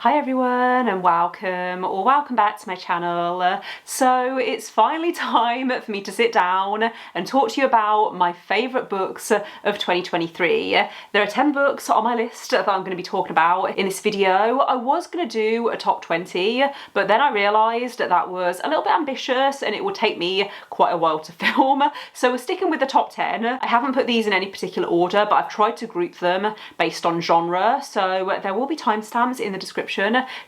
Hi everyone and welcome back to my channel. So it's finally time for me to sit down and talk to you about my favourite books of 2023. There are 10 books on my list that I'm going to be talking about in this video. I was going to do a top 20, but then I realised that was a little bit ambitious and it would take me quite a while to film. So we're sticking with the top 10. I haven't put these in any particular order, but I've tried to group them based on genre. So there will be timestamps in the description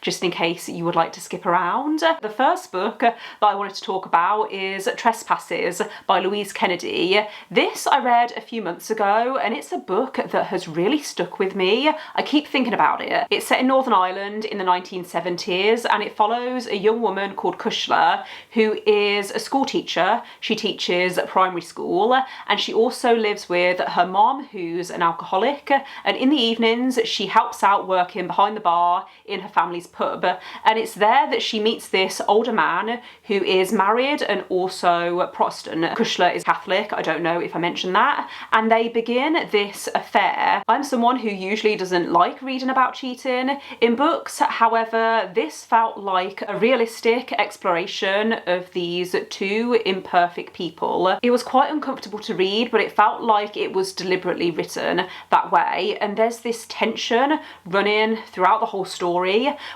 just in case you would like to skip around. The first book that I wanted to talk about is Trespasses by Louise Kennedy. This I read a few months ago and it's a book that has really stuck with me. I keep thinking about it. It's set in Northern Ireland in the 1970s and it follows a young woman called Kushla who is a school teacher. She teaches primary school and she also lives with her mom who's an alcoholic, and in the evenings she helps out working behind the bar in her family's pub, and it's there that she meets this older man who is married and also Protestant. Kushla is Catholic, I don't know if I mentioned that, and they begin this affair. I'm someone who usually doesn't like reading about cheating in books, however this felt like a realistic exploration of these two imperfect people. It was quite uncomfortable to read, but it felt like it was deliberately written that way, and there's this tension running throughout the whole story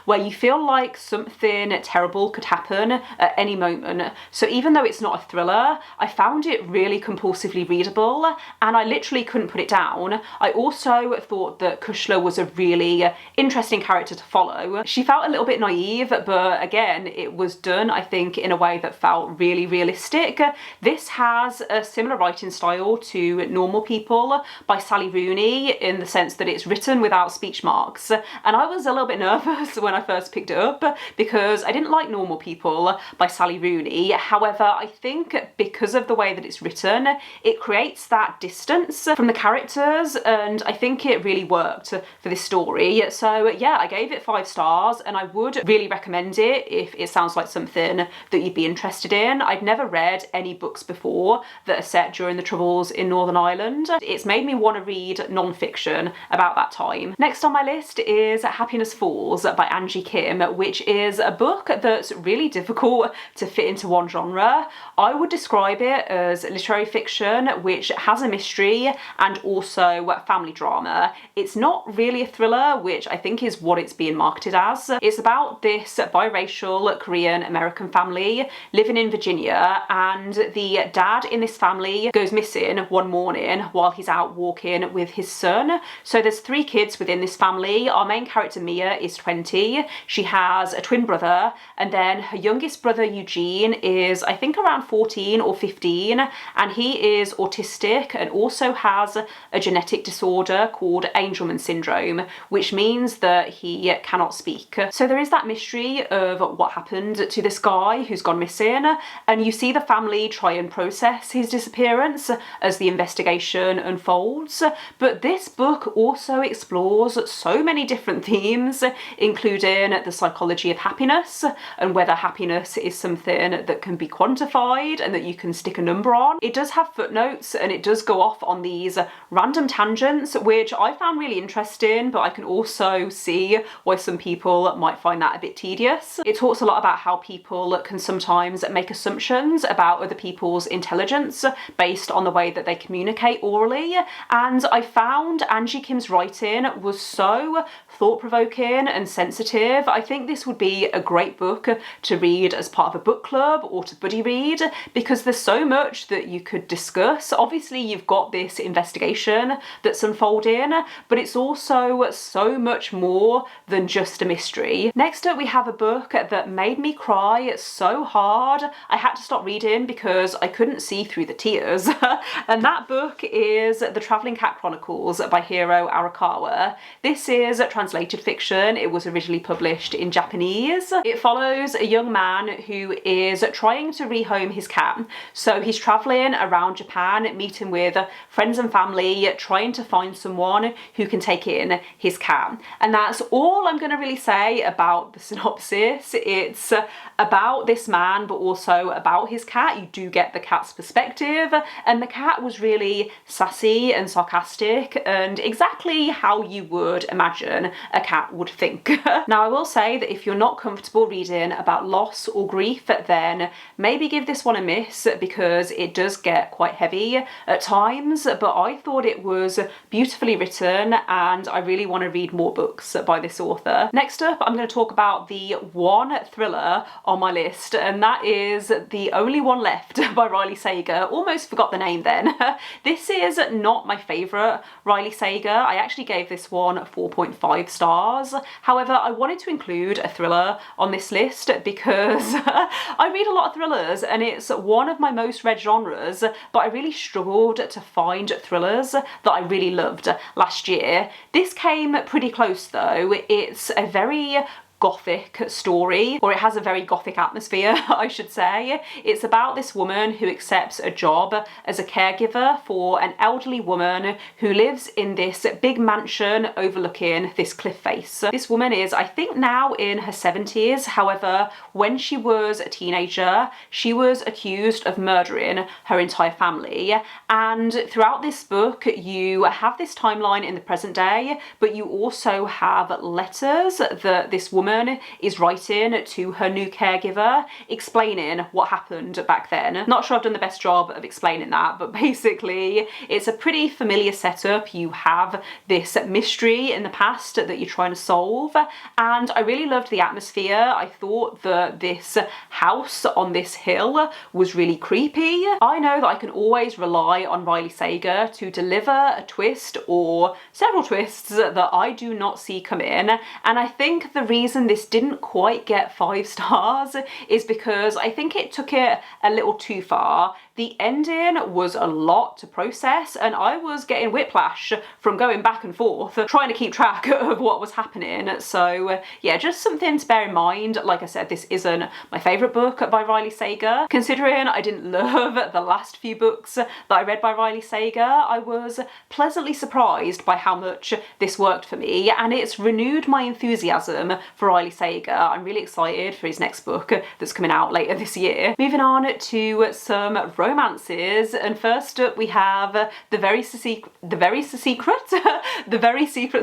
where you feel like something terrible could happen at any moment. So even though it's not a thriller, I found it really compulsively readable and I literally couldn't put it down. I also thought that Kushla was a really interesting character to follow. She felt a little bit naive, but again, it was done, I think, in a way that felt really realistic. This has a similar writing style to Normal People by Sally Rooney in the sense that it's written without speech marks, and I was a little bit nervous when I first picked it up because I didn't like Normal People by Sally Rooney. However, I think because of the way that it's written, it creates that distance from the characters, and I think it really worked for this story. So yeah, I gave it 5 stars and I would really recommend it if it sounds like something that you'd be interested in. I'd never read any books before that are set during the Troubles in Northern Ireland. It's made me want to read non-fiction about that time. Next on my list is Happiness Falls by Angie Kim, which is a book that's really difficult to fit into one genre. I would describe it as literary fiction which has a mystery and also family drama. It's not really a thriller, which I think is what it's being marketed as. It's about this biracial Korean American family living in Virginia, and the dad in this family goes missing one morning while he's out walking with his son. So there's 3 kids within this family. Our main character Mia is 20. She has a twin brother, and then her youngest brother Eugene is I think around 14 or 15, and he is autistic and also has a genetic disorder called Angelman syndrome, which means that he cannot speak. So there is that mystery of what happened to this guy who's gone missing, and you see the family try and process his disappearance as the investigation unfolds. But this book also explores so many different themes, including the psychology of happiness and whether happiness is something that can be quantified and that you can stick a number on. It does have footnotes and it does go off on these random tangents, which I found really interesting, but I can also see why some people might find that a bit tedious. It talks a lot about how people can sometimes make assumptions about other people's intelligence based on the way that they communicate orally, and I found Angie Kim's writing was so thought-provoking and sensitive. I think this would be a great book to read as part of a book club or to buddy read because there's so much that you could discuss. Obviously you've got this investigation that's unfolding, but it's also so much more than just a mystery. Next up we have a book that made me cry so hard I had to stop reading because I couldn't see through the tears and that book is The Travelling Cat Chronicles by Hiro Arikawa. This is translated fiction. It was originally published in Japanese. It follows a young man who is trying to rehome his cat. So he's travelling around Japan, meeting with friends and family, trying to find someone who can take in his cat. And that's all I'm going to really say about the synopsis. It's about this man, but also about his cat. You do get the cat's perspective, and the cat was really sassy and sarcastic and exactly how you would imagine a cat would think. think. Now, I will say that if you're not comfortable reading about loss or grief, then maybe give this one a miss because it does get quite heavy at times, but I thought it was beautifully written and I really want to read more books by this author. Next up, I'm going to talk about the one thriller on my list, and that is The Only One Left by Riley Sager. Almost forgot the name then. This is not my favourite Riley Sager. I actually gave this one 4.5 stars. However, I wanted to include a thriller on this list because I read a lot of thrillers and it's one of my most read genres, but I really struggled to find thrillers that I really loved last year. This came pretty close though. It's a very gothic story, or it has a very gothic atmosphere, I should say. It's about this woman who accepts a job as a caregiver for an elderly woman who lives in this big mansion overlooking this cliff face. This woman is, I think, now in her 70s. However, when she was a teenager, she was accused of murdering her entire family. And throughout this book, you have this timeline in the present day, but you also have letters that this woman is writing to her new caregiver explaining what happened back then. Not sure I've done the best job of explaining that, but basically it's a pretty familiar setup. You have this mystery in the past that you're trying to solve, and I really loved the atmosphere. I thought that this house on this hill was really creepy. I know that I can always rely on Riley Sager to deliver a twist or several twists that I do not see come in, and I think the reason this didn't quite get 5 stars is because I think it took it a little too far. The ending was a lot to process and I was getting whiplash from going back and forth trying to keep track of what was happening. So yeah, just something to bear in mind. Like I said, this isn't my favourite book by Riley Sager. Considering I didn't love the last few books that I read by Riley Sager, I was pleasantly surprised by how much this worked for me, and it's renewed my enthusiasm for Riley Sager. I'm really excited for his next book that's coming out later this year. Moving on to some romances, and first up we have The Very Secret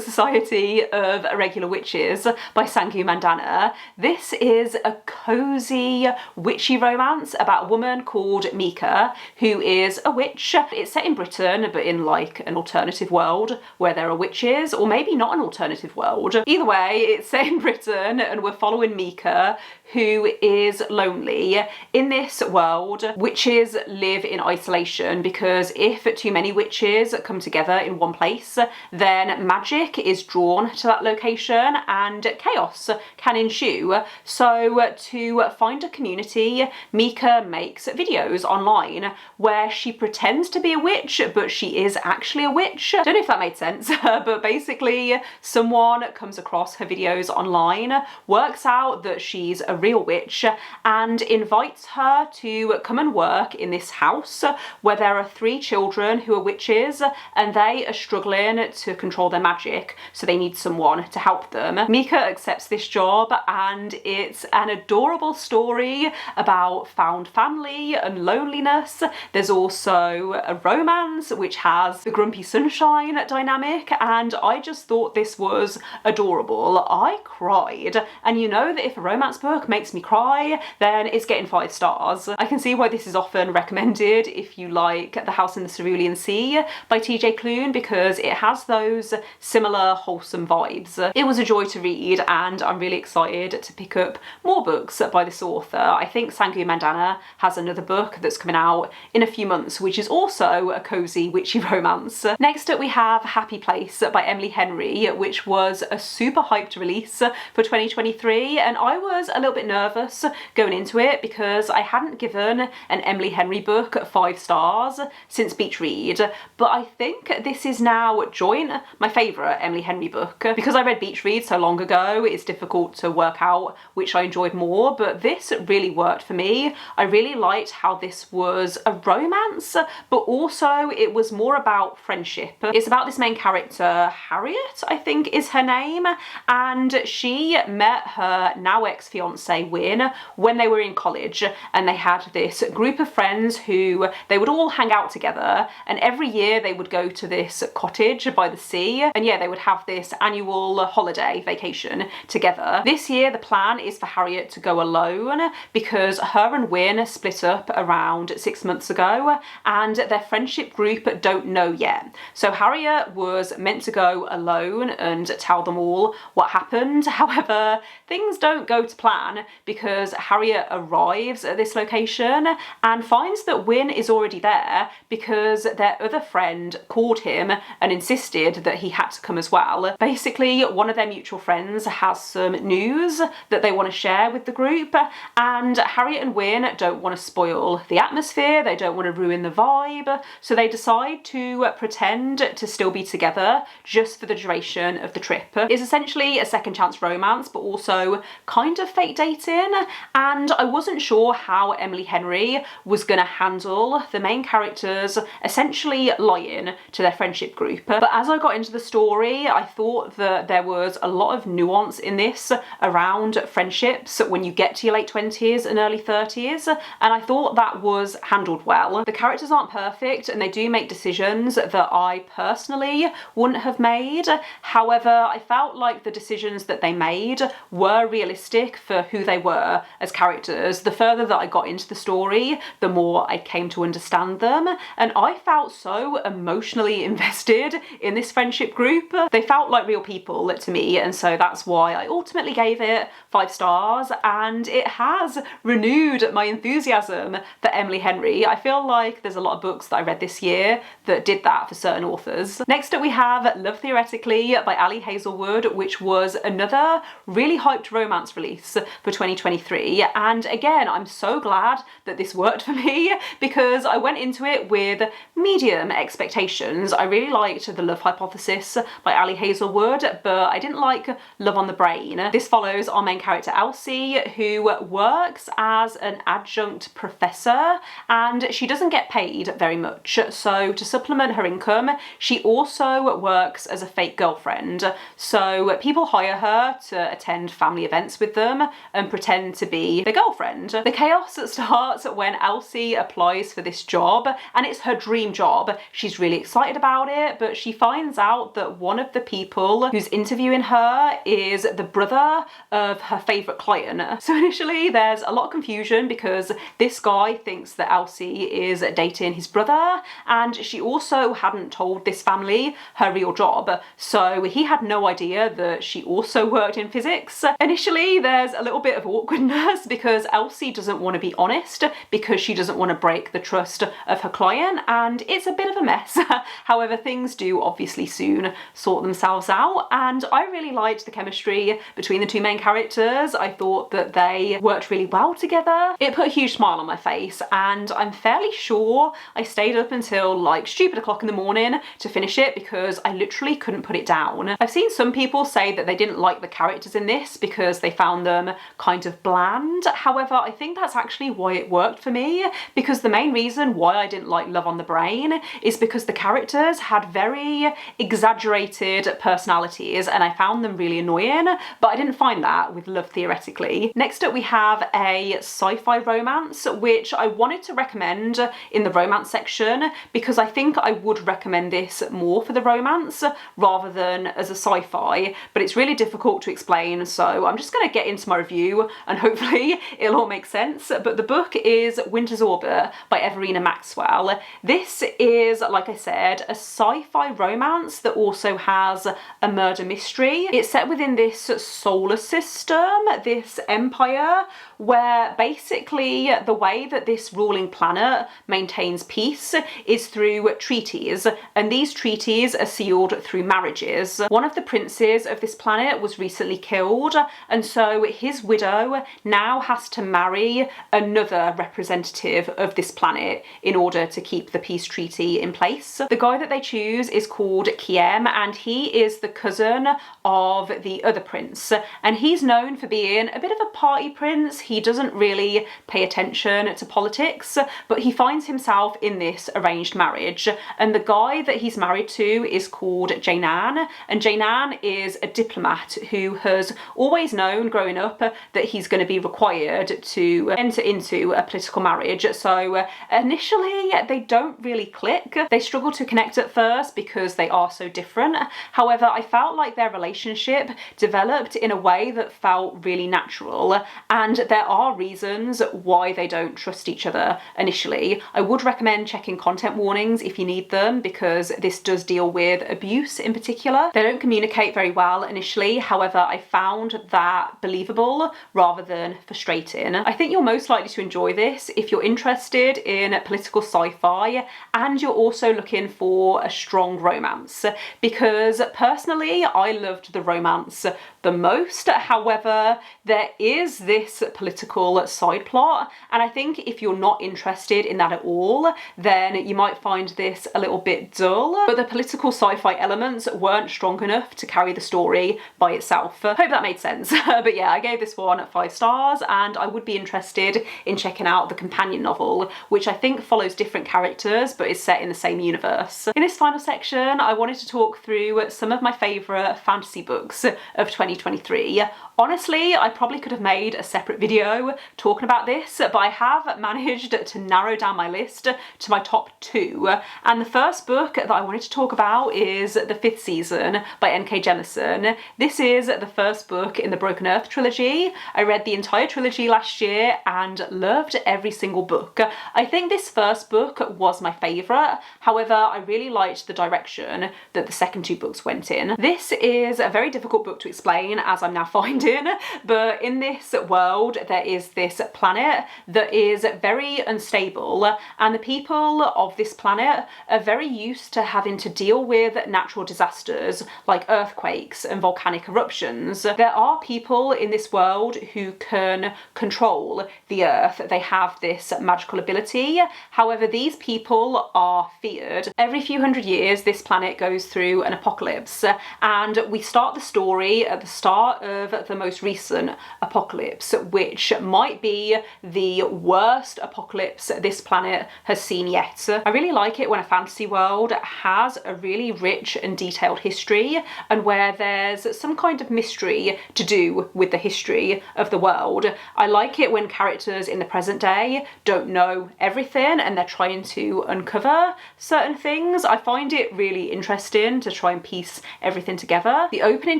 Society of Irregular Witches by Sangu Mandanna. This is a cozy witchy romance about a woman called Mika who is a witch. It's set in Britain but in like an alternative world where there are witches, or maybe not an alternative world. Either way, it's set in Britain and we're following Mika, who is lonely. In this world, witches live in isolation because if too many witches come together in one place, then magic is drawn to that location and chaos can ensue. So to find a community, Mika makes videos online where she pretends to be a witch, but she is actually a witch. Don't know if that made sense, but basically someone comes across her videos online, works out that she's a real witch, and invites her to come and work in this house where there are 3 children who are witches and they are struggling to control their magic, so they need someone to help them. Mika accepts this job and it's an adorable story about found family and loneliness. There's also a romance which has the grumpy sunshine dynamic, and I just thought this was adorable. I cried, and you know that if a romance book makes me cry, then it's getting 5 stars. I can see why this is often recommended if you like The House in the Cerulean Sea by TJ Klune, because it has those similar wholesome vibes. It was a joy to read and I'm really excited to pick up more books by this author. I think Sangu Mandanna has another book that's coming out in a few months, which is also a cozy witchy romance. Next up we have Happy Place by Emily Henry, which was a super hyped release for 2023, and I was a little bit nervous going into it because I hadn't given an Emily Henry book 5 stars since Beach Read, but I think this is now joint my favourite Emily Henry book. Because I read Beach Read so long ago, it's difficult to work out which I enjoyed more, but this really worked for me. I really liked how this was a romance, but also it was more about friendship. It's about this main character, Harriet, I think is her name, and she she met her now ex-fiance Win when they were in college, and they had this group of friends who they would all hang out together, and every year they would go to this cottage by the sea, and yeah, they would have this annual holiday vacation together. This year the plan is for Harriet to go alone because her and Win split up around 6 months ago and their friendship group don't know yet. So Harriet was meant to go alone and tell them all what happened. However, things don't go to plan because Harriet arrives at this location and finds that Win is already there because their other friend called him and insisted that he had to come as well. Basically, one of their mutual friends has some news that they want to share with the group, and Harriet and Win don't want to spoil the atmosphere, they don't want to ruin the vibe, so they decide to pretend to still be together just for the duration of the trip. It's essentially a second chance romance, but also kind of fake dating, and I wasn't sure how Emily Henry was going to handle the main characters essentially lying to their friendship group. But as I got into the story, I thought that there was a lot of nuance in this around friendships when you get to your late 20s and early 30s, and I thought that was handled well. The characters aren't perfect and they do make decisions that I personally wouldn't have made. However, I felt like the decisions that they made were realistic for who they were as characters. The further that I got into the story, the more I came to understand them, and I felt so emotionally invested in this friendship group. They felt like real people to me, and so that's why I ultimately gave it 5 stars, and it has renewed my enthusiasm for Emily Henry. I feel like there's a lot of books that I read this year that did that for certain authors. Next up we have Love Theoretically by Ali Hazelwood, which was another really hyped romance release for 2023, and again I'm so glad that this worked for me because I went into it with medium expectations. I really liked The Love Hypothesis by Ali Hazelwood, but I didn't like Love on the Brain. This follows our main character Elsie, who works as an adjunct professor and she doesn't get paid very much, so to supplement her income she also works as a fake girlfriend. So people hire her to attend family events with them and pretend to be their girlfriend. The chaos starts when Elsie applies for this job, and it's her dream job. She's really excited about it, but she finds out that one of the people who's interviewing her is the brother of her favourite client. So initially there's a lot of confusion because this guy thinks that Elsie is dating his brother, and she also hadn't told this family her real job, so he had no idea that she also worked in physics. Initially there's a little bit of awkwardness because Elsie doesn't want to be honest because she doesn't want to break the trust of her client, and it's a bit of a mess. However, things do obviously soon sort themselves out, and I really liked the chemistry between the two main characters. I thought that they worked really well together. It put a huge smile on my face, and I'm fairly sure I stayed up until like stupid o'clock in the morning to finish it because I literally couldn't put it down. I've seen some people say that they didn't like the characters in this because they found them kind of bland. However, I think that's actually why it worked for me, because the main reason why I didn't like Love on the Brain is because the characters had very exaggerated personalities and I found them really annoying, but I didn't find that with Love Theoretically. Next up we have a sci-fi romance, which I wanted to recommend in the romance section because I think I would recommend this more for the romance rather than as a sci-fi, but it's really difficult to explain, so I'm just going to get into my review and hopefully it'll all make sense. But the book is Winter's Orbit by Everina Maxwell. This is, like I said, a sci-fi romance that also has a murder mystery. It's set within this solar system, this empire, where basically the way that this ruling planet maintains peace is through treaties, and these treaties are sealed through marriages. One of the princes of this planet was recently killed, and so his widow now has to marry another representative of this planet in order to keep the peace treaty in place. The guy that they choose is called Kiem, and he is the cousin of the other prince, and he's known for being a bit of a party prince. He doesn't really pay attention to politics, but he finds himself in this arranged marriage, and the guy that he's married to is called Jainan, and Jainan is a diplomat who has always known growing up that he's going to be required to enter into a political marriage. So initially they don't really click. They struggle to connect at first because they are so different. However, I felt like their relationship developed in a way that felt really natural, and there are reasons why they don't trust each other initially. I would recommend checking content warnings if you need them, because this does deal with abuse in particular. They don't communicate very well initially, however I found that believable rather than frustrating. I think you're most likely to enjoy this if you're interested in political sci-fi and you're also looking for a strong romance, because personally I loved the romance the most. However, there is this political side plot, and I think if you're not interested in that at all, then you might find this a little bit dull. But the political sci-fi elements weren't strong enough to carry the story by itself. Hope that made sense. But yeah, I gave this one 5 stars, and I would be interested in checking out the companion novel, which I think follows different characters but is set in the same universe. In this final section, I wanted to talk through some of my favourite fantasy books of 2023. Honestly, I probably could have made a separate video talking about this, but I have managed to narrow down my list to my top 2. And the first book that I wanted to talk about is The Fifth Season by N.K. Jemisin. This is the first book in the Broken Earth trilogy. I read the entire trilogy last year and loved every single book. I think this first book was my favourite, however I really liked the direction that the second 2 books went in. This is a very difficult book to explain, as I'm now finding, but in this world there is this planet that is very unstable, and the people of this planet are very used to having to deal with natural disasters like earthquakes and volcanic eruptions. There are people in this world who can control the earth. They have this magical ability. However, these people are feared. Every few hundred years this planet goes through an apocalypse, and we start the story at the start of the most recent apocalypse, which might be the worst apocalypse this planet has seen yet. I really like it when a fantasy world has a really rich and detailed history, and where there's some kind of mystery to do with the history of the world. I like it when characters in the present day don't know everything and they're trying to uncover certain things. I find it really interesting to try and piece everything together. The opening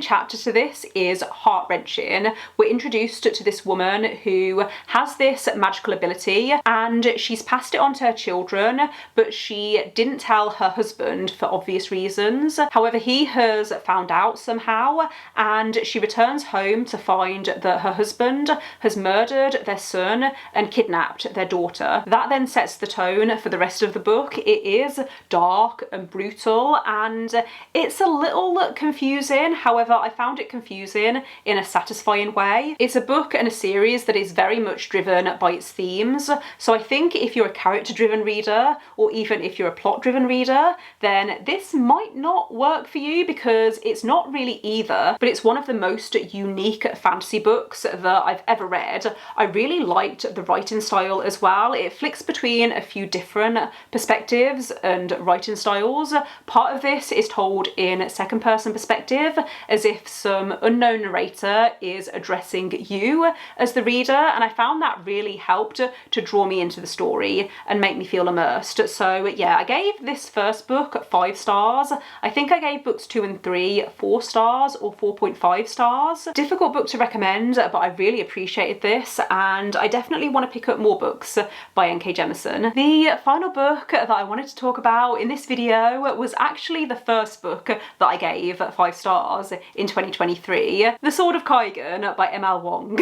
chapter to this is heart-wrenching. We're introduced to this woman who has this magical ability, and she's passed it on to her children, but she didn't tell her husband for obvious reasons. However, he has found out somehow, and she returns home to find that her husband has murdered their son and kidnapped their daughter. That then sets the tone for the rest of the book. It is dark and brutal, and it's a little confusing. However, I found it confusing in a satisfying way. It's a book and a series that is very much driven by its themes, so I think if you're a character-driven reader, or even if you're a plot-driven reader, then this might not work for you, because it's not really either, but it's one of the most unique fantasy books that I've ever read. I really liked the writing style as well. It flicks between a few different perspectives and writing styles. Part of this is told in second-person perspective, as if some unknown narrator is addressing you as the reader, and I found that really helped to draw me into the story and make me feel immersed. So yeah, I gave this first book 5 stars. I think I gave books 2 and 3 4 stars or 4.5 stars. Difficult book to recommend, but I really appreciated this, and I definitely want to pick up more books by N.K. Jemisin. The final book that I wanted to talk about in this video was actually the first book that I gave 5 stars in 2023, The Sword of Kaigen by M.L. Wang.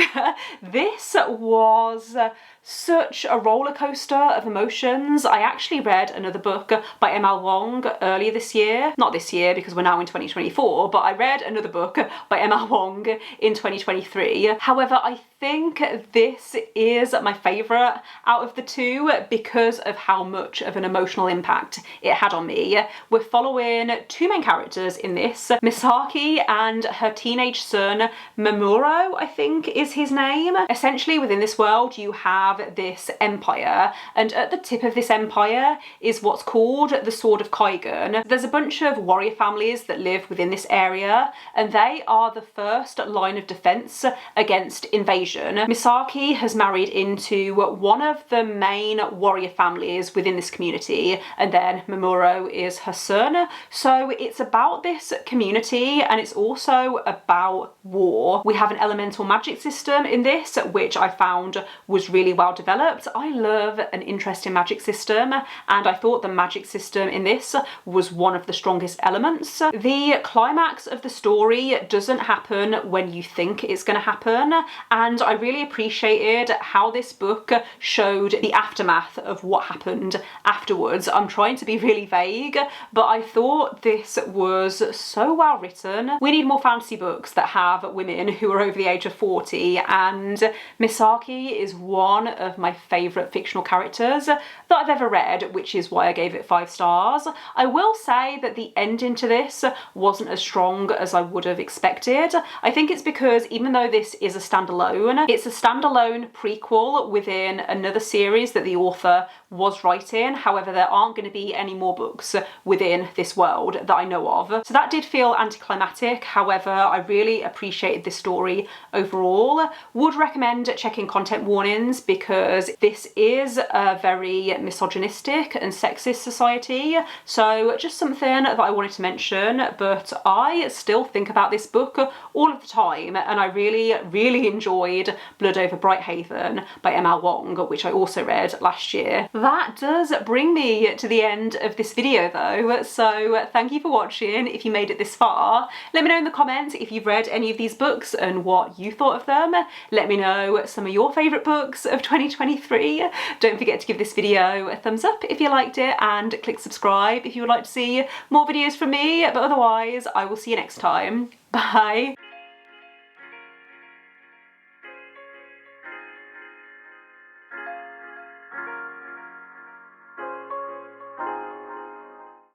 This was such a roller coaster of emotions. I actually read another book by M.L. Wang earlier this year. Not this year, because we're now in 2024, but I read another book by M.L. Wang in 2023. However, I think this is my favourite out of the 2 because of how much of an emotional impact it had on me. We're following 2 main characters in this, Misaki and her teenage son, Mamoru, I think is his name. Essentially within this world you have this empire, and at the tip of this empire is what's called the Sword of Kaigen. There's a bunch of warrior families that live within this area, and they are the first line of defense against invasion. Misaki has married into one of the main warrior families within this community, and then Mamoru is her son. So it's about this community, and it's also about war. We have an elemental magic system in this, which I found was really well developed. I love an interesting magic system, and I thought the magic system in this was one of the strongest elements. The climax of the story doesn't happen when you think it's going to happen, and I really appreciated how this book showed the aftermath of what happened afterwards. I'm trying to be really vague, but I thought this was so well written. We need more fantasy books that have women who are over the age of 40, and Misaki is one of my favourite fictional characters that I've ever read, which is why I gave it 5 stars. I will say that the ending to this wasn't as strong as I would have expected. I think it's because even though this is a standalone, it's a standalone prequel within another series that the author was writing. However, there aren't going to be any more books within this world that I know of. So that did feel anticlimactic. However, I really appreciated this story overall. Would recommend checking content warnings, because this is a very misogynistic and sexist society. So just something that I wanted to mention, but I still think about this book all of the time, and I really enjoyed Blood Over Brighthaven by Wang, which I also read last year. That does bring me to the end of this video though, so thank you for watching. If you made it this far, let me know in the comments if you've read any of these books and what you thought of them. Let me know some of your favourite books of 2023. Don't forget to give this video a thumbs up if you liked it, and click subscribe if you would like to see more videos from me, but otherwise I will see you next time. Bye!